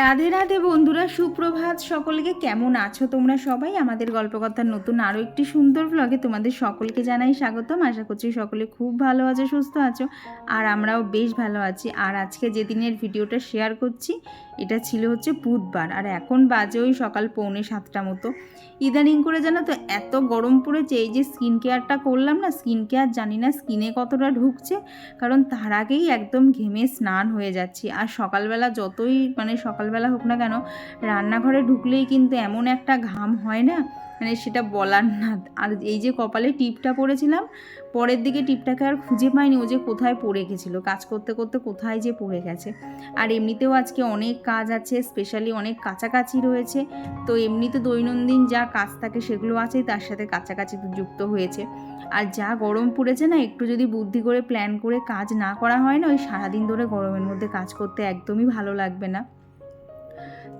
রাধে রাধে বন্ধুরা, সুপ্রভাত সকলকে। কেমন আছো তোমরা সবাই? আমাদের গল্পকথার নতুন আরও একটি সুন্দর ব্লগে তোমাদের সকলকে জানাই স্বাগতম। আশা করছি সকলে খুব ভালো আছো, সুস্থ আছো, আর আমরাও বেশ ভালো আছি। আর আজকে যে দিনের ভিডিওটা শেয়ার করছি এটা ছিল হচ্ছে বুধবার, আর এখন বাজে ওই সকাল 6:45 মতো। ইদানিং করে জানো তো এত গরম পড়েছে, এই যে স্কিন কেয়ারটা করলাম না, স্কিন কেয়ার জানি না স্কিনে কতটা ঢুকছে, কারণ তার আগেই একদম ঘেমে স্নান হয়ে যাচ্ছি। আর সকালবেলা যতই সকালবেলা হোক না কেন, রান্নাঘরে ঢুকলেই কিন্তু এমন একটা ঘাম হয় না, সেটা বলার না। আর এই যে কপালে টিপটা পরেছিলাম, পরের দিকে টিপটাকে আর খুঁজে পাইনি, ও যে কোথায় পড়ে গেছিলো, কাজ করতে করতে কোথায় যে পড়ে গেছে। আর এমনিতেও আজকে অনেক কাজ আছে, স্পেশালি অনেক কাছাকাছি রয়েছে। তো এমনিতে দৈনন্দিন যা কাজ থাকে সেগুলো আছেই, তার সাথে কাছাকাছি যুক্ত হয়েছে। আর যা গরম পড়েছে না, একটু যদি বুদ্ধি করে প্ল্যান করে কাজ না করা হয় না, ওই সারাদিন ধরে গরমের মধ্যে কাজ করতে একদমই ভালো লাগবে না।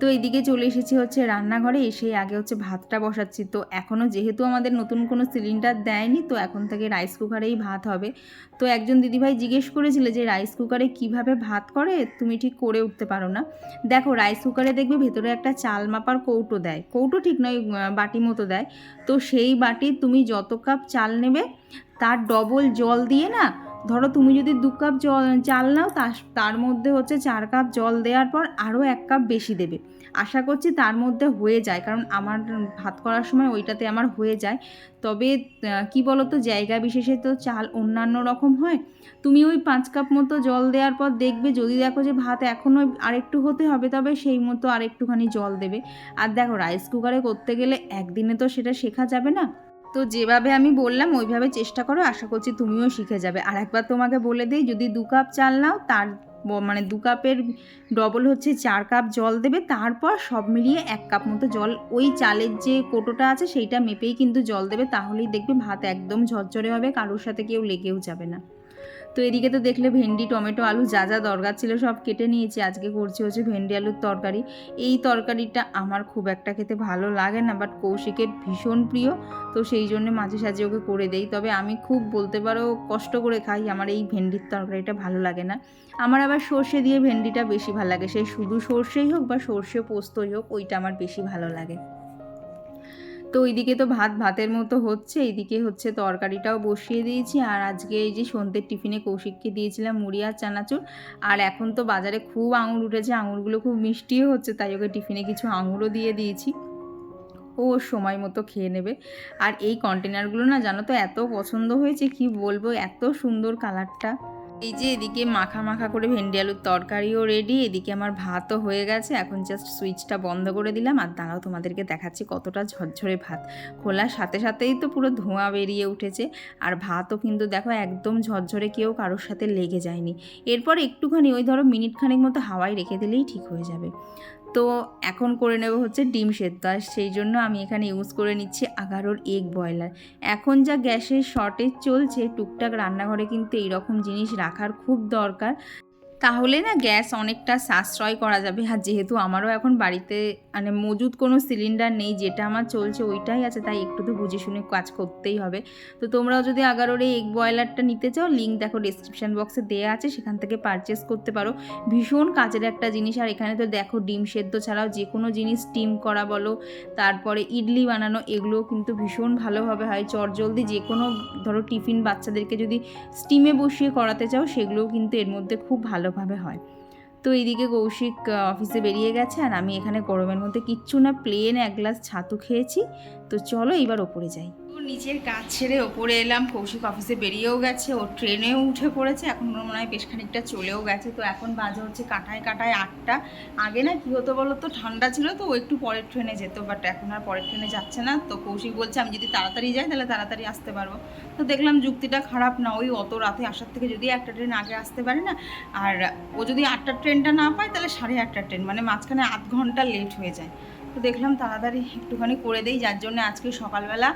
তো এইদিকে চলে এসেছি হচ্ছে রান্নাঘরে, এসে আগে হচ্ছে ভাতটা বসাচ্ছি। তো এখনও যেহেতু আমাদের নতুন কোনো সিলিন্ডার দেয়নি, তো এখন থেকে রাইস কুকারেই ভাত হবে। তো একজন দিদিভাই জিজ্ঞেস করেছিল যে রাইস কুকারে কিভাবে ভাত করে, তুমি ঠিক করে উঠতে পারো না। দেখো, রাইস কুকারে দেখবে ভেতরে একটা চাল মাপার কৌটো দেয়, কৌটো ঠিক নয়, বাটি মতো দেয়। তো সেই বাটি তুমি যত কাপ চাল নেবে তার ডবল জল দিয়ে না, ধরো তুমি যদি 2 কাপ চাল নাও, তার মধ্যে হচ্ছে 4 কাপ জল দেওয়ার পর আরও 1 কাপ বেশি দেবে। আশা করছি তার মধ্যে হয়ে যায়, কারণ আমার ভাত করার সময় ওইটাতে আমার হয়ে যায়। তবে কি বলো তো, জায়গা বিশেষে তো চাল অন্যান্য রকম হয়। তুমি ওই 5 কাপ মতো জল দেওয়ার পর দেখবে, যদি দেখো যে ভাত এখনও আরেকটু হতে হবে, তবে সেই মতো আরেকটুখানি জল দেবে। আর দেখো, রাইস কুকারে করতে গেলে একদিনে তো সেটা শেখা যাবে না। তো যেভাবে আমি বললাম ওইভাবে চেষ্টা করো, আশা করছি তুমিও শিখে যাবে। আর একবার তোমাকে বলে দিই, যদি 2 কাপ চাল নাও, তার 2 কাপের ডবল হচ্ছে 4 কাপ জল দেবে। তারপর সব মিলিয়ে 1 কাপ মতো জল, ওই চালের যে কোটোটা আছে সেইটা মেপেই কিন্তু জল দেবে। তাহলেই দেখবে ভাত একদম ঝরঝরে হবে, কারোর সাথে কেউ লেগেও যাবে না। তো এদিকে তো দেখলে ভেন্ডি, টমেটো, আলু যা যা দরকার ছিল সব কেটে নিয়েছি। আজকে করছি হচ্ছে ভেন্ডি আলুর তরকারি। এই তরকারিটা আমার খুব একটা খেতে ভালো লাগে না, বাট কৌশিকের ভীষণ প্রিয়, তো সেই জন্য মাঝে সাঝে ওকে করে দেই। তবে আমি খুব বলতে পারো কষ্ট করে খাই, আমার এই ভেন্ডির তরকারিটা ভালো লাগে না। আমার আবার সর্ষে দিয়ে ভেন্ডিটা বেশি ভালো লাগে, সেই শুধু সর্ষেই হোক বা সর্ষে পোস্তই হোক, ওইটা আমার বেশি ভালো লাগে। তো ওইদিকে তো ভাতের মতো হচ্ছে, এইদিকে হচ্ছে তরকারিটাও বসিয়ে দিয়েছি। আর আজকে এই যে সন্ধ্যের টিফিনে কৌশিককে দিয়েছিলাম মুড়ি আর চানাচুর। আর এখন তো বাজারে খুব আঙুর উঠেছে, আঙুরগুলো খুব মিষ্টিও হচ্ছে, তাই ওকে টিফিনে কিছু আঙুরও দিয়ে দিয়েছি, ও সময় মতো খেয়ে নেবে। আর এই কন্টেনারগুলো না, জানো তো এত পছন্দ হয়েছে, কি বলবো, এত সুন্দর কালারটা। এই যে এদিকে মাখা মাখা করে ভেন্ডি আলুর তরকারিও রেডি, এদিকে আমার ভাতও হয়ে গেছে। এখন জাস্ট সুইচটা বন্ধ করে দিলাম। আর দাঁড়াও, তোমাদেরকে দেখাচ্ছি কতটা ঝরঝরে ভাত। খোলার সাথে সাথেই তো পুরো ধোঁয়া বেরিয়ে উঠেছে। আর ভাতও কিন্তু দেখো একদম ঝরঝরে, কেউ কারোর সাথে লেগে যায়নি। এরপর একটুখানি ওই ধরো মিনিট খানেক মতো হাওয়ায় রেখে দিলেই ঠিক হয়ে যাবে। তো এখন করে নেব হচ্ছে ডিম সেদ্ধ, আর সেই জন্য আমি এখানে ইউজ করে নিচ্ছি আগারোর এগ বয়লার। এখন যা গ্যাসের শর্টেজ চলছে, টুকটাক রান্নাঘরে কিন্তু এইরকম জিনিস রাখার খুব দরকার, তাহলে না গ্যাস অনেকটা সাশ্রয় করা যাবে। আর যেহেতু আমারও এখন বাড়িতে মজুদ কোনো সিলিন্ডার নেই, যেটা আমার চলছে ওইটাই আছে, তাই একটু তো বুঝে শুনে কাজ করতেই হবে। তো তোমরাও যদি আগারোর এই এগ বয়লারটা নিতে চাও, লিঙ্ক দেখো ডিসক্রিপশান বক্সে দেওয়া আছে, সেখান থেকে পারচেস করতে পারো। ভীষণ কাজের একটা জিনিস। আর এখানে তো দেখো ডিম সেদ্ধ ছাড়াও যে কোনো জিনিস স্টিম করা বলো, তারপরে ইডলি বানানো, এগুলোও কিন্তু ভীষণ ভালোভাবে হয়। চটজলদি যে কোনো ধরো টিফিন বাচ্চাদেরকে যদি স্টিমে বসিয়ে করাতে চাও, সেগুলোও কিন্তু এর মধ্যে খুব ভালোভাবে হয়। তো এইদিকে কৌশিক অফিসে বেরিয়ে গেছে, আর আমি এখানে গরমের মধ্যে কিচ্ছু না, প্লেন 1 গ্লাস ছাতু খেয়েছি। তো চলো এইবার ওপরে যাই। তো নিচের কাজ ছেড়ে ওপরে এলাম। কৌশিক অফিসে বেরিয়েও গেছে, ও ট্রেনেও উঠে পড়েছে, এখন মনে হয় বেশ খানিকটা চলেও গেছে। তো এখন বাজে হচ্ছে কাটায় কাটায় 8টা। আগে না কী হতো বলো তো, ঠান্ডা ছিল তো ও একটু পরের ট্রেনে যেত, বাট এখন আর পরের ট্রেনে যাচ্ছে না। তো কৌশিক বলছে আমি যদি তাড়াতাড়ি যাই তাহলে তাড়াতাড়ি আসতে পারবো। তো দেখলাম যুক্তিটা খারাপ না, ওই অত রাতে আসার থেকে যদি একটা ট্রেন আগে আসতে পারে না, আর ও যদি 8টার ট্রেনটা না পায় তাহলে 8:30টার ট্রেন, মাঝখানে আধ ঘন্টা লেট হয়ে যায়। তো দেখলাম তাড়াতাড়ি একটুখানি করে দেই, যার জন্য আজকে সকালবেলা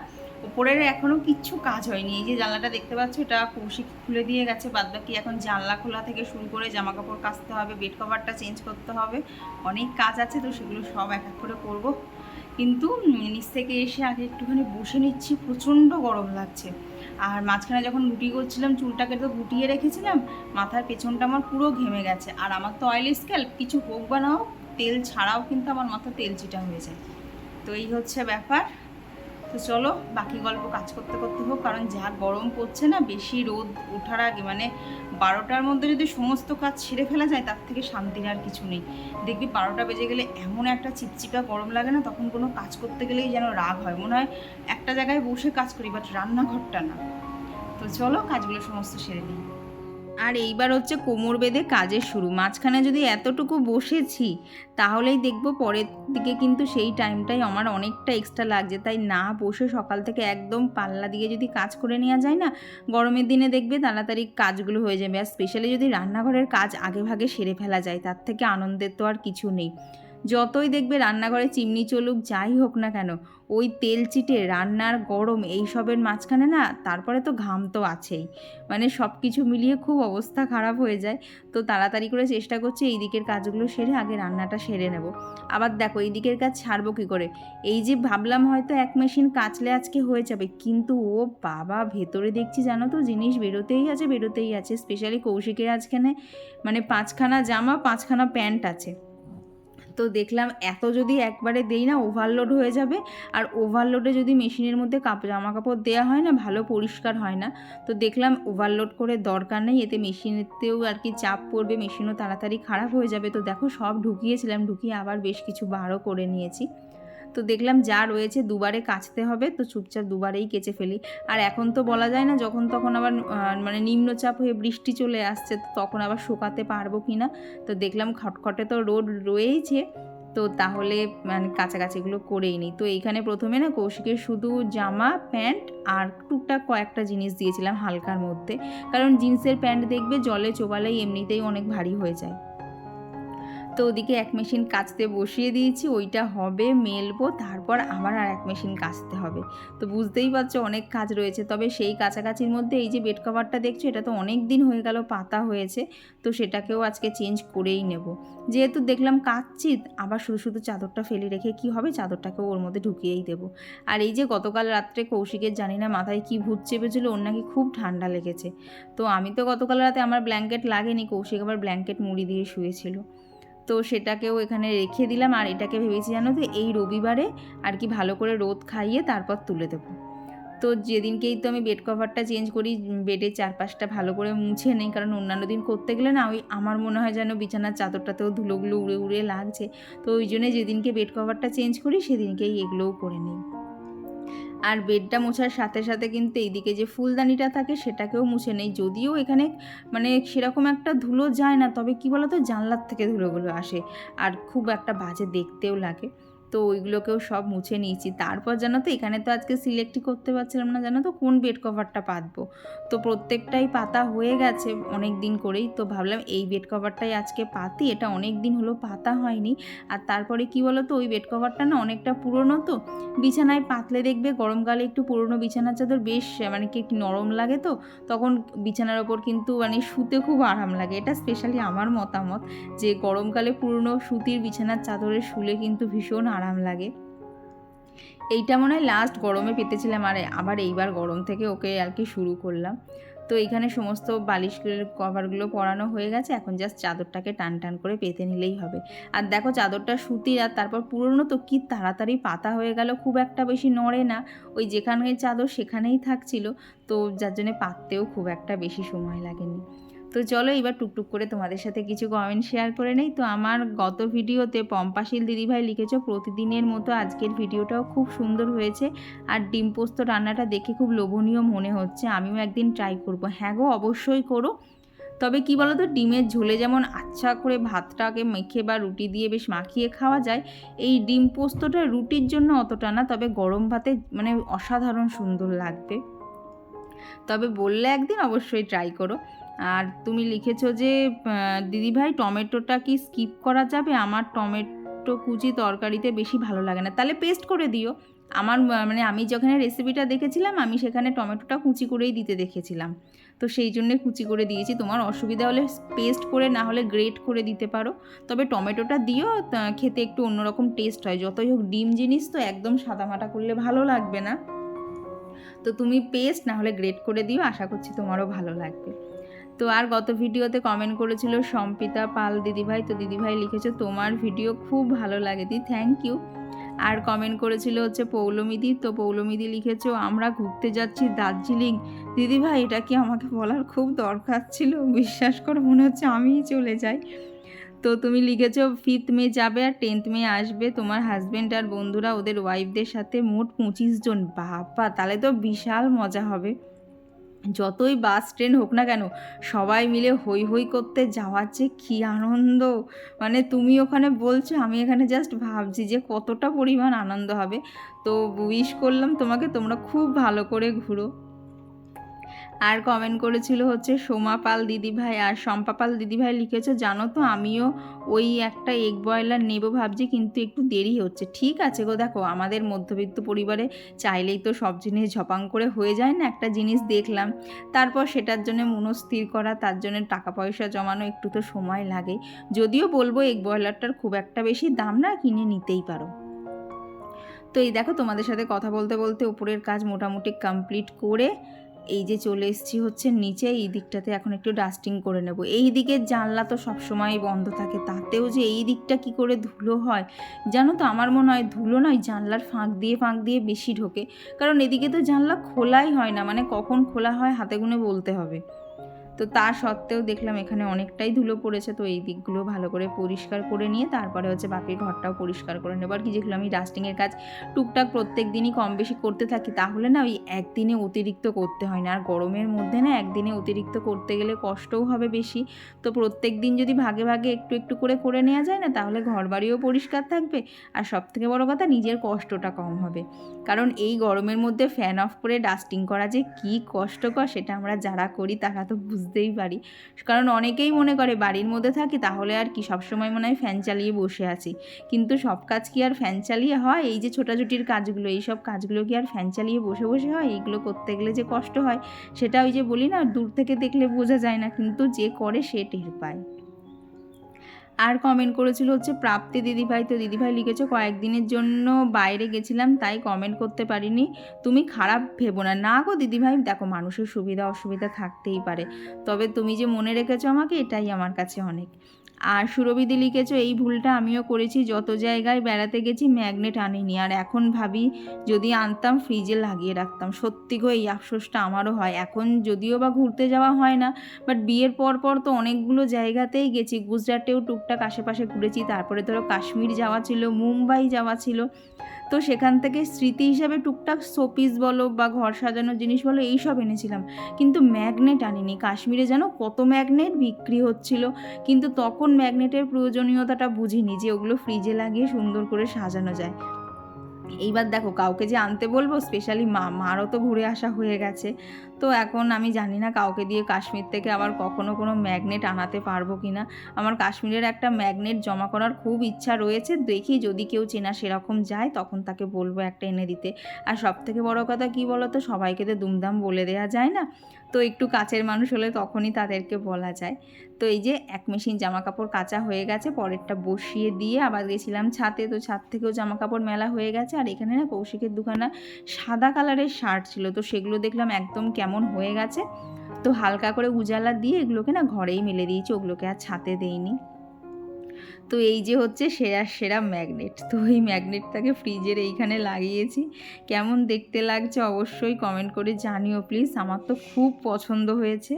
ওপরের এখনও কিচ্ছু কাজ হয়নি। এই যে জানলাটা দেখতে পাচ্ছ, এটা কৌশিক খুলে দিয়ে গেছে, বাদবাকি এখন জানলা খোলা থেকে শুরু করে জামা কাপড় কাচতে হবে, বেড কভারটা চেঞ্জ করতে হবে, অনেক কাজ আছে। তো সেগুলো সব এক এক করে করবো। কিন্তু নিচ থেকে এসে আগে একটুখানি বসে নিচ্ছি, প্রচণ্ড গরম লাগছে। আর মাঝখানে যখন রুটি করছিলাম, চুলটাকে তো গুটিয়ে রেখেছিলাম, মাথার পেছনটা আমার পুরো ঘেমে গেছে। আর আমার তো অয়েলি স্ক্যাল্প, কিছু হোক বা না হোক তেল ছাড়াও কিন্তু আমার মাথা তেল চিটা হয়ে যায়। তো এই হচ্ছে ব্যাপার। তো চলো বাকি গল্প কাজ করতে করতে হোক, কারণ যা গরম পড়ছে না, বেশি রোদ ওঠার আগে মানে 12টার মধ্যে যদি সমস্ত কাজ ছেড়ে ফেলা যায় তার থেকে শান্তির আর কিছু নেই। দেখবি 12টা বেজে গেলে এমন একটা চিপচিপা গরম লাগে না, তখন কোনো কাজ করতে গেলেই যেন রাগ হয়, মনে হয় একটা জায়গায় বসে কাজ করি, বাট রান্নাঘরটা না। তো চলো কাজগুলো সমস্ত সেরে নিই। আর এইবার হচ্ছে কোমর বেঁধে কাজের শুরু। মাঝখানে যদি এতটুকু বসেছি তাহলেই দেখবো পরের দিকে কিন্তু সেই টাইমটাই আমার অনেকটা এক্সট্রা লাগছে। তাই না বসে সকাল থেকে একদম পাল্লা দিয়ে যদি কাজ করে নেওয়া যায় না, গরমের দিনে দেখবে তাড়াতাড়ি কাজগুলো হয়ে যাবে। আর স্পেশালি যদি রান্নাঘরের কাজ আগে ভাগে সেরে ফেলা যায়, তার থেকে আনন্দের তো আর কিছু নেই। যতই দেখবে রান্নাঘরে চিমনি চলুক, যাই হোক না কেন, ওই তেল চিটে রান্নার গরম এইসবের মাঝখানে না তারপরে তো ঘাম তো আছেই, মানে সব কিছু মিলিয়ে খুব অবস্থা খারাপ হয়ে যায়। তো তাড়াতাড়ি করে চেষ্টা করছি এই দিকের কাজগুলো সেরে আগে রান্নাটা সেরে নেব। আবার দেখো এই দিকের কাজ ছাড়বো কী করে, এই যে ভাবলাম হয়তো এক মেশিন কাচলে আজকে হয়ে যাবে, কিন্তু ও বাবা ভেতরে দেখছি জানো তো জিনিস বেরোতেই আছে বেরোতেই আছে। স্পেশালি কৌশিকের আজখানে মানে 5খানা জামা 5খানা প্যান্ট আছে। তো দেখলাম এত যদি একবারে দেই না ওভারলোড হয়ে যাবে, আর ওভারলোডে যদি মেশিনের মধ্যে জামা কাপড় দেওয়া হয় না ভালো পরিষ্কার হয় না। তো দেখলাম ওভারলোড করে দরকার নেই, এতে মেশিনেতেও আর কি চাপ পড়বে, মেশিনও তাড়াতাড়ি খারাপ হয়ে যাবে। তো দেখো সব ঢুকিয়েছিলাম, ঢুকিয়ে আবার বেশ কিছু বারও করে নিয়েছি। তো দেখলাম যা রয়েছে দুবারে কাচতে হবে, তো চুপচাপ দুবারেই কেচে ফেলি। আর এখন তো বলা যায় না যখন তখন আবার মানে নিম্নচাপ হয়ে বৃষ্টি চলে আসছে, তো তখন আবার শুকাতে পারবো কি না। তো দেখলাম খটখটে তো রোদ রয়েইছে, তো তাহলে মানে কাছাকাছিগুলো করেই নিই। তো এইখানে প্রথমে না কৌশিকের শুধু জামা প্যান্ট আর টুকটাক কয়েকটা জিনিস দিয়েছিলাম হালকার মধ্যে, কারণ জিন্সের প্যান্ট দেখবে জলে চোবালেই এমনিতেই অনেক ভারী হয়ে যায়। তো ওদিকে এক মেশিন কাচতে বসিয়ে দিয়েছি, ওইটা হবে মেলবো, তারপর আবার আর এক মেশিন কাচতে হবে। তো বুঝতেই পারছো অনেক কাজ রয়েছে। তবে সেই কাছাকাছির মধ্যে এই যে বেড কভারটা দেখছো, এটা তো অনেক দিন হয়ে গেল পাতা হয়েছে, তো সেটাকেও আজকে চেঞ্জ করেই নেব। যেহেতু দেখলাম কাচ্ছি, আবার শুধু শুধু চাদরটা ফেলে রেখে কি হবে, চাদরটাকেও ওর মধ্যে ঢুকিয়েই দেবো। আর এই যে গতকাল রাত্রে কৌশিকের জানি না মাথায় কি ভূত চেপেছিল, ওর নাকি খুব ঠান্ডা লেগেছে। তো আমি তো গতকাল রাতে আমার ব্ল্যাঙ্কেট লাগেনি, কৌশিক আবার ব্ল্যাঙ্কেট মুড়ি দিয়ে শুয়েছিল। তো সেটাকেও এখানে রেখে দিলাম। আর এটাকে ভেবেছি জানো তো এই রবিবারে আর কি ভালো করে রোদ খাইয়ে তারপর তুলে দেবো। তো যেদিনকেই তো আমি বেড কভারটা চেঞ্জ করি, বেডের চারপাশটা ভালো করে মুছে নেই, কারণ অন্যান্য দিন করতে গেলে না ওই আমার মনে হয় যেন বিছানার চাদরটাতেও ধুলোগুলো উড়ে উড়ে লাগছে। তো ওই জন্যে যেদিনকে বেড কভারটা চেঞ্জ করি সেদিনকেই এগুলোও করে নিই। আর বেডটা মোছার সাথে সাথে কিন্তু এইদিকে যে ফুলদানিটা থাকে সেটাকেও মুছে নেই। যদিও এখানে মানে সেরকম একটা ধুলো যায় না, তবে কি বলতো জানলার থেকে ধুলোগুলো আসে আর খুব একটা বাজে দেখতেও লাগে। তো ওইগুলোকেও সব মুছে নিয়েছি। তারপর জানো তো এখানে তো আজকে সিলেক্টই করতে পারছিলাম না জানো তো কোন বেড কভারটা পাতবো। তো প্রত্যেকটাই পাতা হয়ে গেছে অনেক দিন করেই, তো ভাবলাম এই বেড কভারটাই আজকে পাতি, এটা অনেক দিন হলো পাতা হয়নি। আর তারপরে কি বলো তো ওই বেড কভারটা না অনেকটা পুরনো, তো বিছানায় পাতলে দেখবে গরমকালে একটু পুরনো বিছানার চাদর বেশ মানে কি একটু নরম লাগে, তো তখন বিছানার ওপর কিন্তু মানে শুতে খুব আরাম লাগে। এটা স্পেশালি আমার মতামত যে গরমকালে পুরনো সুতির বিছানার চাদরে শুলে কিন্তু ভীষণ আরাম লাগে। এইটা মনে হয় লাস্ট গরমে পেতেছিলাম, আর আবার এইবার গরম থেকে ওকে আর কি শুরু করলাম। তো এইখানে সমস্ত বালিশগুলো কভারগুলো পরানো হয়ে গেছে, এখন জাস্ট চাদরটাকে টান টান করে পেতে নিলেই হবে। আর দেখো চাদরটা সুতির আর তারপর পুরনো, তো কি তাড়াতাড়ি পাতা হয়ে গেল, খুব একটা বেশি নড়ে না, ওই যেখানে চাদর সেখানেই থাকছিল, তো যার জন্যে পাততেও খুব একটা বেশি সময় লাগেনি। তো চলো এবার টুকটুক করে তোমাদের সাথে কিছু কমেন্ট শেয়ার করে নেই। তো আমার গত ভিডিওতে পম্পাশীল দিদিভাই লিখেছো প্রতিদিনের মতো আজকের ভিডিওটাও খুব সুন্দর হয়েছে, আর ডিম পোস্ত রান্নাটা দেখে খুব লোভনীয় মনে হচ্ছে, আমিও একদিন ট্রাই করব। হ্যাঁ গো অবশ্যই করো। তবে কি বলো তো ডিমের ঝোলে যেমন আচ্ছা করে ভাতটাকে মেখে বা রুটি দিয়ে বেশ মাখিয়ে খাওয়া যায়, এই ডিম পোস্তটা রুটির জন্য অতটা না, তবে গরম ভাতে মানে অসাধারণ সুন্দর লাগবে। তবে বললে একদিন অবশ্যই ট্রাই করো। আর তুমি লিখেছো যে দিদিভাই টমেটোটা কি স্কিপ করা যাবে, আমার টমেটো কুচি তরকারিতে বেশি ভালো লাগে না, তাহলে পেস্ট করে দিও। আমার মানে আমি যেখানে রেসিপিটা দেখেছিলাম আমি সেখানে টমেটোটা কুচি করেই দিতে দেখেছিলাম, তো সেই জন্যে কুচি করে দিয়েছি। তোমার অসুবিধা হলে পেস্ট করে না হলে গ্রেট করে দিতে পারো, তবে টমেটোটা দিও, খেতে একটু অন্যরকম টেস্ট হয়। যতই হোক ডিম জিনিস তো একদম সাদামাটা করলে ভালো লাগবে না, তো তুমি পেস্ট না হলে গ্রেট করে দিও, আশা করছি তোমারও ভালো লাগবে। তো আর গত ভিডিওতে কমেন্ট করেছিল সম্পিতা পাল দিদিভাই, তো দিদিভাই লিখেছো তোমার ভিডিও খুব ভালো লাগে দি, থ্যাংক ইউ। আর কমেন্ট করেছিল হচ্ছে পৌলমিদি, তো পৌলমিদি লিখেছো আমরা ঘুরতে যাচ্ছি দার্জিলিং। দিদিভাই এটা কি আমাকে বলার খুব দরকার ছিল? বিশ্বাস করো মনে হচ্ছে আমিই চলে যাই। তো তুমি লিখেছো 5th মে যাবে আর 10th মে আসবে তোমার হাজব্যান্ড আর বন্ধুরা ওদের ওয়াইফদের সাথে, মোট 25 জন। বাবা, তাহলে তো বিশাল মজা হবে। যতই বাস ট্রেন হোক না কেন, সবাই মিলে হই হই করতে যাওয়ার যে কী আনন্দ, মানে তুমি ওখানে বলছো, আমি এখানে জাস্ট ভাবছি যে কতটা পরিমাণ আনন্দ হবে। তো উইশ করলাম তোমাকে, তোমরা খুব ভালো করে ঘুরো। আর কমেন্ট করেছিল হচ্ছে সোমা পাল দিদিভাই আর শম্পা পাল দিদিভাই লিখেছে জানো তো আমিও ওই একটা এগ ব্রয়লার নেবো ভাবছি, কিন্তু একটু দেরি হচ্ছে। ঠিক আছে গো, দেখো আমাদের মধ্যবিত্ত পরিবারে চাইলেই তো সব জিনিস ঝপাং করে হয়ে যায় না। একটা জিনিস দেখলাম, তারপর সেটার জন্য মনস্থির করা, তার জন্য টাকা পয়সা জমানো, একটু তো সময় লাগে। যদিও বলবো এগ ব্রয়লারটার খুব একটা বেশি দাম না, কিনে নিতেই পারো। তো এই দেখো তোমাদের সাথে কথা বলতে বলতে উপরের কাজ মোটামুটি কমপ্লিট করে এই যে চলে এসেছি হচ্ছে নিচে। এই দিকটাতে এখন একটু ডাস্টিং করে নেব। এই দিকের জানলা তো সবসময় বন্ধ থাকে, তাতেও যে এই দিকটা কি করে ধুলো হয় জানো তো। আমার মনে হয় ধুলো নয়, জানলার ফাঁক দিয়ে বেশি ঢোকে, কারণ এদিকে তো জানলা খোলাই হয় না, মানে কখন খোলা হয় হাতে গুনে বলতে হবে। তো তা সত্ত্বেও দেখলাম এখানে অনেকটাই ধুলো পড়েছে, তো এই দিকগুলো ভালো করে পরিষ্কার করে নিয়ে তারপরে হচ্ছে বাপির ঘরটাও পরিষ্কার করে নেব। আর কি, যেগুলো আমি ডাস্টিংয়ের কাজ টুকটাক প্রত্যেক দিনই কম বেশি করতে থাকি, তাহলে না ওই একদিনে অতিরিক্ত করতে হয় না। আর গরমের মধ্যে না একদিনে অতিরিক্ত করতে গেলে কষ্টও হবে বেশি। তো প্রত্যেক দিন যদি ভাগে ভাগে একটু একটু করে নেওয়া যায় না, তাহলে ঘর বাড়িও পরিষ্কার থাকবে, আর সবথেকে বড় কথা নিজের কষ্টটা কম হবে। কারণ এই গরমের মধ্যে ফ্যান অফ করে ডাস্টিং করা যে কী কষ্টকর, সেটা আমরা যারা করি তারা তো বুঝতেই পারি। কারণ অনেকেই মনে করে বাড়ির মধ্যে থাকি তাহলে আর কি সবসময় মনে হয় ফ্যান চালিয়ে বসে আছি, কিন্তু সব কাজ কি আর ফ্যান চালিয়ে হয়? এই যে ছোটাছুটির কাজগুলো, এই সব কাজগুলো কি আর ফ্যান চালিয়ে বসে বসে হয়? এইগুলো করতে গেলে যে কষ্ট হয় সেটা ওই যে বলি না, দূর থেকে দেখলে বোঝা যায় না, কিন্তু যে করে সে টের পায়। আর কমেন্ট করেছিল হচ্ছে প্রাপ্তি দিদিভাই, তো দিদিভাই লিখেছো কয়েকদিনের জন্য বাইরে গেছিলাম তাই কমেন্ট করতে পারিনি, তুমি খারাপ ভেবো না। না গো দিদিভাই, দেখো মানুষের সুবিধা অসুবিধা থাকতেই পারে, তবে তুমি যে মনে রেখেছো আমাকে, এটাই আমার কাছে অনেক। আর সুরভিদি লিখেছো এই ভুলটা আমিও করেছি, যত জায়গায় বেড়াতে গেছি ম্যাগনেট আনিনি, আর এখন ভাবি যদি আনতাম ফ্রিজে লাগিয়ে রাখতাম। সত্যি গো, এই আফসোসটা আমারও হয়। এখন যদিও বা ঘুরতে যাওয়া হয় না, বাট বিয়ের পর তো অনেকগুলো জায়গাতেই গেছি। গুজরাটেও টুকটাক আশেপাশে ঘুরেছি, তারপরে ধরো কাশ্মীর যাওয়া ছিল, মুম্বাই যাওয়া ছিল, তো সেখান থেকে স্মৃতি হিসাবে টুকটাক শোপিস বলো বা ঘর সাজানোর জিনিস বলো এইসব এনেছিলাম, কিন্তু ম্যাগনেট আনিনি। কাশ্মীরে যেন কত ম্যাগনেট বিক্রি হচ্ছিল, কিন্তু তখন ম্যাগনেটের প্রয়োজনীয়তাটা বুঝিনি যে ওগুলো ফ্রিজে লাগিয়ে সুন্দর করে সাজানো যায়। এইবার দেখো কাউকে যে আনতে বলবো, স্পেশালি মারও তো ঘুরে আসা হয়ে গেছে, তো এখন আমি জানি না কাউকে দিয়ে কাশ্মীর থেকে আবার কখনো কোনো ম্যাগনেট আনাতে পারবো কি না। আমার কাশ্মীরের একটা ম্যাগনেট জমা করার খুব ইচ্ছা রয়েছে, দেখি যদি কেউ চেনা সেরকম যায় তখন তাকে বলবো একটা এনে দিতে। আর সব থেকে বড়ো কথা কী বলো তো, সবাইকে তো দুমদাম বলে দেওয়া যায় না, তো একটু কাছের মানুষ হলে তখনই তাদেরকে বলা যায়। তো এই যে এক মেশিন জামা কাপড় কাচা হয়ে গেছে, পরেরটা বসিয়ে দিয়ে আবার গেছিলাম ছাদে, তো ছাদ থেকেও জামা কাপড় মেলা হয়ে গেছে। আর এখানে না কৌশিকের দোকানে সাদা কালারের শার্ট ছিল, তো সেগুলো দেখলাম একদম কেমন হয়ে গেছে, তো হালকা করে উজালা দিয়ে এগুলোকে না ঘরেই মেলে দিয়েছি, ওগুলোকে আর ছাদে দেইনি। তো এই যে হচ্ছে সেরা ম্যাগনেট, তো এই ম্যাগনেটটাকে ফ্রিজের এইখানে লাগিয়েছি। কেমন দেখতে লাগছে অবশ্যই কমেন্ট করে জানিও প্লিজ, আমার তো খুব পছন্দ হয়েছে।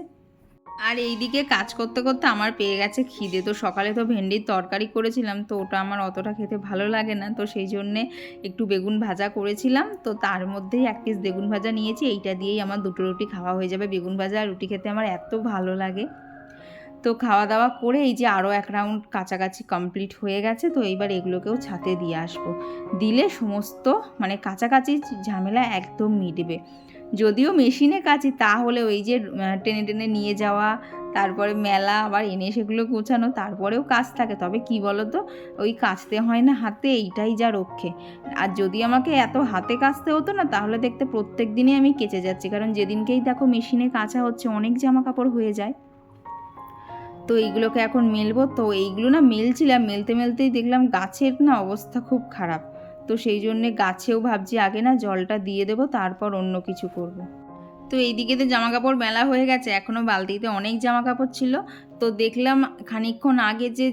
আর এইদিকে কাজ করতে করতে আমার পেয়ে গেছে খিদে, তো সকালে তো ভেন্ডির তরকারি করেছিলাম, তো ওটা আমার অতটা খেতে ভালো লাগে না, তো সেই জন্যে একটু বেগুন ভাজা করেছিলাম, তো তার মধ্যেই এক পিস বেগুন ভাজা নিয়েছি, এইটা দিয়েই আমার দুটো রুটি খাওয়া হয়ে যাবে। বেগুন ভাজা আর রুটি খেতে আমার এত ভালো লাগে। তো খাওয়া দাওয়া করে এই যে আরও এক রাউন্ড কাছাকাছি কমপ্লিট হয়ে গেছে, তো এইবার এগুলোকেও ছাতে দিয়ে আসবো, দিলে সমস্ত মানে কাছাকাছি ঝামেলা একদম মিটবে। যদিও মেশিনে কাচি, তাহলে ওই যে টেনে টেনে নিয়ে যাওয়া, তারপরে মেলা আবার এনে সেগুলো গোছানো, তারপরেও কাজ থাকে। তবে কি বলো তো, ওই কাচতে হয় না হাতে, এইটাই যা রক্ষে। আর যদি আমাকে এত হাতে কাচতে হতো না, তাহলে দেখতে প্রত্যেক দিনই আমি কেচে যাচ্ছি, কারণ যেদিনকেই দেখো মেশিনে কাচা হচ্ছে অনেক জামা কাপড় হয়ে যায়। তো এইগুলোকে এখন মেলবো, তো এইগুলো না মেলছিলাম, মেলতেই দেখলাম গাছের না অবস্থা খুব খারাপ, তো সেই জন্যে গাছেও ভাবছি আগে না জলটা দিয়ে দেবো, তারপর অন্য কিছু করব। তো এইদিকে তো জামা কাপড় মেলা হয়ে গেছে, এখনও বালতিতে অনেক জামা কাপড় ছিল। তো দেখলাম খানিকক্ষণ আগে যে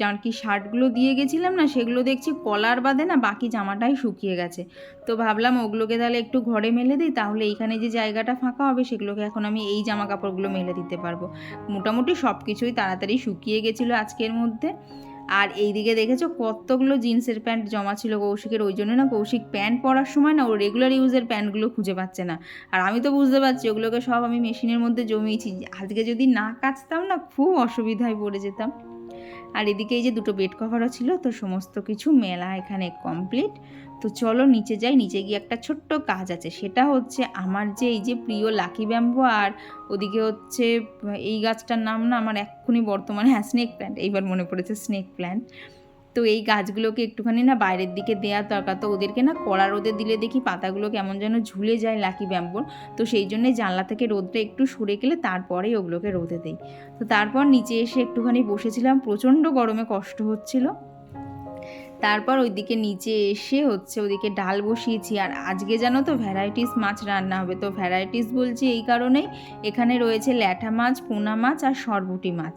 জার্কি শার্টগুলো দিয়ে গেছিলাম না, সেগুলো দেখছি কলার বাদে না বাকি জামাটাই শুকিয়ে গেছে। তো ভাবলাম ওগুলোকে তাহলে একটু ঘরে মেলে দিই, তাহলে এইখানে যে জায়গাটা ফাঁকা হবে সেগুলোকে এখন আমি এই জামা কাপড়গুলো মেলে দিতে পারবো। মোটামুটি সব কিছুই তাড়াতাড়ি শুকিয়ে গেছিলো আজকের মধ্যে। আর এইদিকে দেখেছো কতগুলো জিন্সের প্যান্ট জমা ছিল কৌশিকের, ওই জন্য না কৌশিক প্যান্ট পরার সময় না ও রেগুলার ইউজের প্যান্টগুলো খুঁজে পাচ্ছে না। আর আমি তো বুঝতে পারছি ওগুলোকে সব আমি মেশিনের মধ্যে জমিয়েছি, আজকে যদি না কাচতাম না খুব অসুবিধায় পড়ে যেতাম। আর এদিকে এই যে দুটো বেড কভারও ছিল, তো সমস্ত কিছু মেলা এখানে কমপ্লিট। তো চলো নিচে যাই, নিচে গিয়ে একটা ছোট্ট কাজ আছে, সেটা হচ্ছে আমার যে এই যে প্রিয় লাকি ব্যাম্বো, আর ওদিকে হচ্ছে এই গাছটার নাম না আমার এক্ষুনি বর্তমানে, হ্যাঁ স্নেক প্ল্যান্ট, এইবার মনে পড়েছে স্নেক প্ল্যান্ট। তো এই গাছগুলোকে একটুখানি না বাইরের দিকে দেওয়ার দরকার, তো ওদেরকে না কড়া রোদে দিলে দেখি পাতাগুলো কেমন যেন ঝুলে যায় লাকি ব্যাম্বোর। তো সেই জন্যে জানলা থেকে রোদটা একটু সরে গেলে তারপরেই ওগুলোকে রোদে দেই। তো তারপর নিচে এসে একটুখানি বসেছিলাম, প্রচণ্ড গরমে কষ্ট হচ্ছিল। তারপর ওইদিকে নিচে এসে হচ্ছে ওদিকে ডাল বসিয়েছি। আর আজকে জানো তো ভ্যারাইটিস মাছ রান্না হবে। তো ভ্যারাইটিস বলছি এই কারণেই, এখানে রয়েছে ল্যাঠা মাছ, পোনা মাছ আর সরপুঁটি মাছ।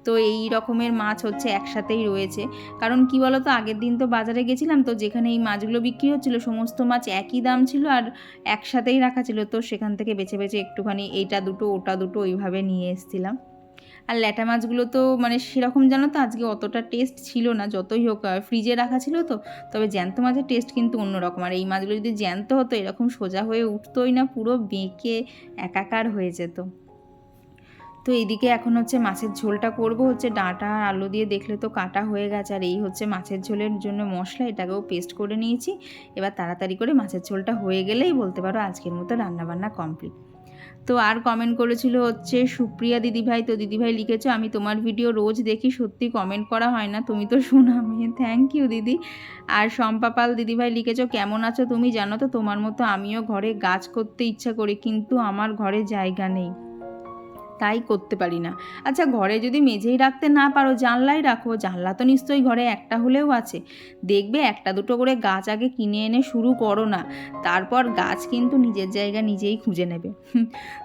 তো এই রকমের মাছ হচ্ছে একসাথেই রয়েছে। কারণ কি বলো তো, আগের দিন তো বাজারে গেছিলাম, তো যেখানে এই মাছগুলো বিক্রি হচ্ছিলো সমস্ত মাছ একই দাম ছিল আর একসাথেই রাখা ছিল। তো সেখান থেকে বেছে বেছে একটুখানি এইটা দুটো ওটা দুটো ওইভাবে নিয়ে এসেছিলাম। আর ল্যাটা মাছগুলো তো মানে সেরকম জানো তো আজকে অতটা টেস্ট ছিল না, যতই হোক ফ্রিজে রাখা ছিল তো। তবে জ্যান্ত মাছের টেস্ট কিন্তু অন্যরকম। আর এই মাছগুলো যদি জ্যান্ত হতো এরকম সোজা হয়ে উঠতোই না, পুরো বেঁকে একাকার হয়ে যেত। তো এইদিকে এখন হচ্ছে মাছের ঝোলটা করব, হচ্ছে ডাঁটা আর আলু দিয়ে, দেখলে তো কাটা হয়ে গেছে। আর এই হচ্ছে মাছের ঝোলের জন্য মশলা, এটাকেও পেস্ট করে নিয়েছি। এবার তাড়াতাড়ি করে মাছের ঝোলটা হয়ে গেলেই বলতে পারো আজকের মতো রান্নাবান্না কমপ্লিট। তো আর কমেন্ট করেছিল হচ্ছে সুপ্রিয়া দিদিভাই, তো দিদিভাই লিখেছো আমি তোমার ভিডিও রোজ দেখি, সত্যি কমেন্ট করা হয় না, তুমি তো শোনা মেয়ে, থ্যাংক ইউ দিদি। আর শম্পাপাল দিদিভাই লিখেছো কেমন আছো তুমি, জানো তো তোমার মতো আমিও ঘরে গাছ করতে ইচ্ছা করি, কিন্তু আমার ঘরে জায়গা নেই, তাই করতে পারি না। আচ্ছা ঘরে যদি মেঝেই রাখতে না পারো জানলাই রাখো, জানলা তো নিশ্চয়ই ঘরে একটা হলেও আছে। দেখবে একটা দুটো করে গাছ আগে কিনে এনে শুরু করো না, তারপর গাছ কিন্তু নিজের জায়গা নিজেই খুঁজে নেবে।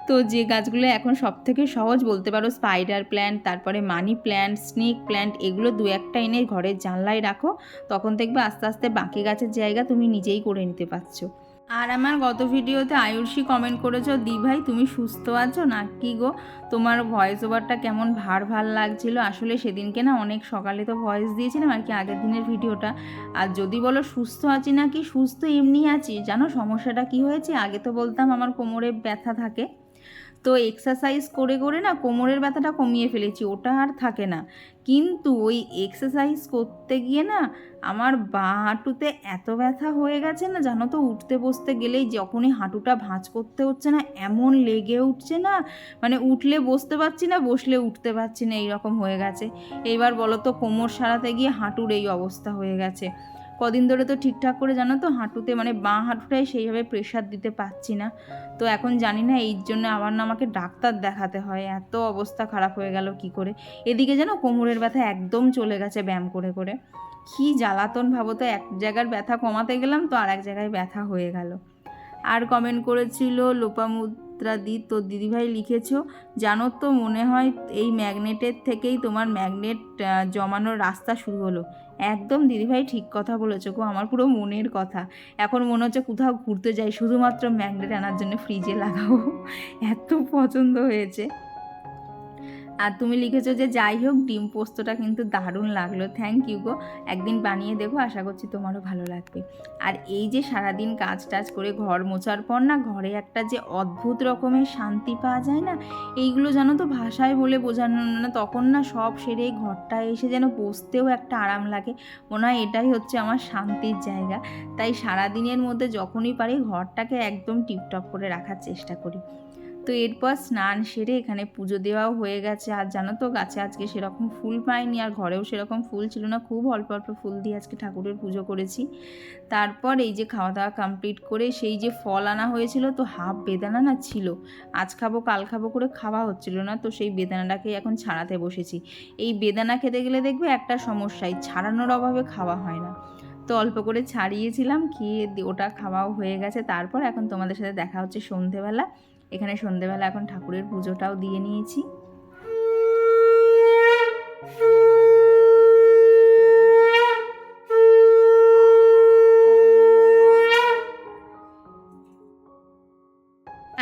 তো যে গাছগুলো এখন সব থেকে সহজ বলতে পারো স্পাইডার প্ল্যান্ট, তারপরে মানি প্ল্যান্ট, স্নেক প্ল্যান্ট, এগুলো দু একটা এনে ঘরের জানলায় রাখো, তখন দেখবে আস্তে আস্তে বাকি গাছের জায়গা তুমি নিজেই করে নিতে পারছো। আর আমার গত ভিডিওতে আয়ুষী কমেন্ট করেছো দি ভাই তুমি সুস্থ আছো না কি গো, তোমার ভয়েস ওভারটা কেমন ভার ভার লাগছিল। আসলে সেদিনকে না অনেক সকালে তো ভয়েস দিয়েছিলাম আর কি, আগের দিনের ভিডিওটা। আর যদি বলো সুস্থ আছি না কি, সুস্থ এমনি আছি। জানো সমস্যাটা কি হয়েছে, আগে তো বলতাম আমার কোমরে ব্যথা থাকে, তো এক্সারসাইজ করে করে না কোমরের ব্যথাটা কমিয়ে ফেলেছি, ওটা আর থাকে না। কিন্তু ওই এক্সারসাইজ করতে গিয়ে না আমার বাঁ হাঁটুতে এত ব্যথা হয়ে গেছে না, জানো তো উঠতে বসতে গেলেই যখনই হাঁটুটা ভাঁজ করতে হচ্ছে না এমন লেগে উঠছে না, মানে উঠলে বসতে পারছি না, বসলে উঠতে পারছি না, এইরকম হয়ে গেছে। এইবার বলো তো কোমর সারাতে গিয়ে হাঁটুর এই অবস্থা হয়ে গেছে। কদিন ধরে তো ঠিকঠাক করে জানো তো হাঁটুতে মানে বাঁ হাঁটুটাই সেইভাবে প্রেশার দিতে পারছি না। তো এখন জানি না এই জন্য আবার না আমাকে ডাক্তার দেখাতে হয়, এত অবস্থা খারাপ হয়ে গেল কি করে। এদিকে যেন কোমরের ব্যথা একদম চলে গেছে ব্যায়াম করে করে, কি জ্বালাতন ভাবো তো, এক জায়গার ব্যথা কমাতে গেলাম তো আর এক জায়গায় ব্যথা হয়ে গেল। আর কমেন্ট করেছিল লোপামুদ্রা দি, তো দিদিভাই লিখেছো জানো তো মনে হয় এই ম্যাগনেটের থেকেই তোমার ম্যাগনেট জমানোর রাস্তা শুরু হলো। একদম দিদিভাই ঠিক কথা বলেছো গো, আমার পুরো মনের কথা। এখন মনে হচ্ছে কোথাও ঘুরতে যাই শুধুমাত্র ম্যাগনেট আনার জন্য ফ্রিজে লাগাবো, এত পছন্দ হয়েছে। আর তুমি লিখেছো যে যাই হোক ডিম পোস্তটা কিন্তু দারুণ লাগলো, থ্যাংক ইউ গো, একদিন বানিয়ে দেখো, আশা করছি তোমারও ভালো লাগবে। আর এই যে সারাদিন কাজ টাজ করে ঘর মোছার পর না ঘরে একটা যে অদ্ভুত রকমের শান্তি পাওয়া যায় না, এইগুলো জানো তো ভাষায় বলে বোঝানো না, তখন না সব সেরে ঘরটায় এসে যেন বসতেও একটা আরাম লাগে, মনে হয় এটাই হচ্ছে আমার শান্তির জায়গা। তাই সারাদিনের মধ্যে যখনই পারি ঘরটাকে একদম টিপটপ করে রাখার চেষ্টা করি। তো এরপর স্নান সেরে এখানে পুজো দেওয়াও হয়ে গেছে। আর জানো তো গাছে আজকে সেরকম ফুল পাইনি, আর ঘরেও সেরকম ফুল ছিল না, খুব অল্প অল্প ফুল দিয়ে আজকে ঠাকুরের পুজো করেছি। তারপর এই যে খাওয়া দাওয়া কমপ্লিট করে সেই যে ফল আনা হয়েছিল, তো হাফ বেদানা না ছিল, আজ খাবো কাল খাবো করে খাওয়া হচ্ছিল না, তো সেই বেদানাটাকেই এখন ছাড়াতে বসেছি। এই বেদানা খেতে গেলে দেখবে একটা সমস্যাই, ছাড়ানোর অভাবে খাওয়া হয় না। তো অল্প করে ছাড়িয়েছিলাম, খেয়ে ওটা খাওয়াও হয়ে গেছে। তারপর এখন তোমাদের সাথে দেখা হচ্ছে সন্ধেবেলা, এখানে সন্ধেবেলা এখন ঠাকুরের পুজোটাও দিয়ে নিয়েছি।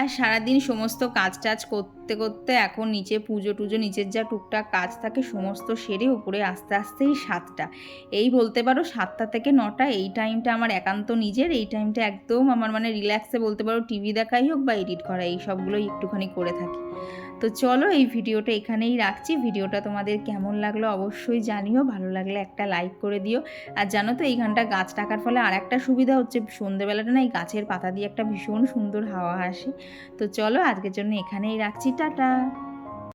আর সারাদিন সমস্ত কাজ টাজ করতে করতে এখন নিচে পুজো টুজো নিচের যা টুকটাক কাজ থাকে সমস্ত সেরে উপরে আস্তে আস্তেই 7টা, এই বলতে পারো 7টা থেকে 9টা এই টাইমটা আমার একান্ত নিজের। এই টাইমটা একদম আমার মানে রিল্যাক্সে বলতে পারো, টিভি দেখাই হোক বা এডিট করা, এই সবগুলোই একটুখানি করে থাকি। তো চলো এই ভিডিওটা এখানেই রাখছি। ভিডিওটা তোমাদের কেমন লাগলো অবশ্যই জানিও, ভালো লাগলে একটা লাইক করে দিও। আর জানো তো এইখানটা গাছ টাকার ফলে আর একটা সুবিধা হচ্ছে, সন্ধ্যেবেলাটা না এই গাছের পাতা দিয়ে একটা ভীষণ সুন্দর হাওয়া আসে। তো চলো আজকের জন্য এখানেই রাখছি, টাটা।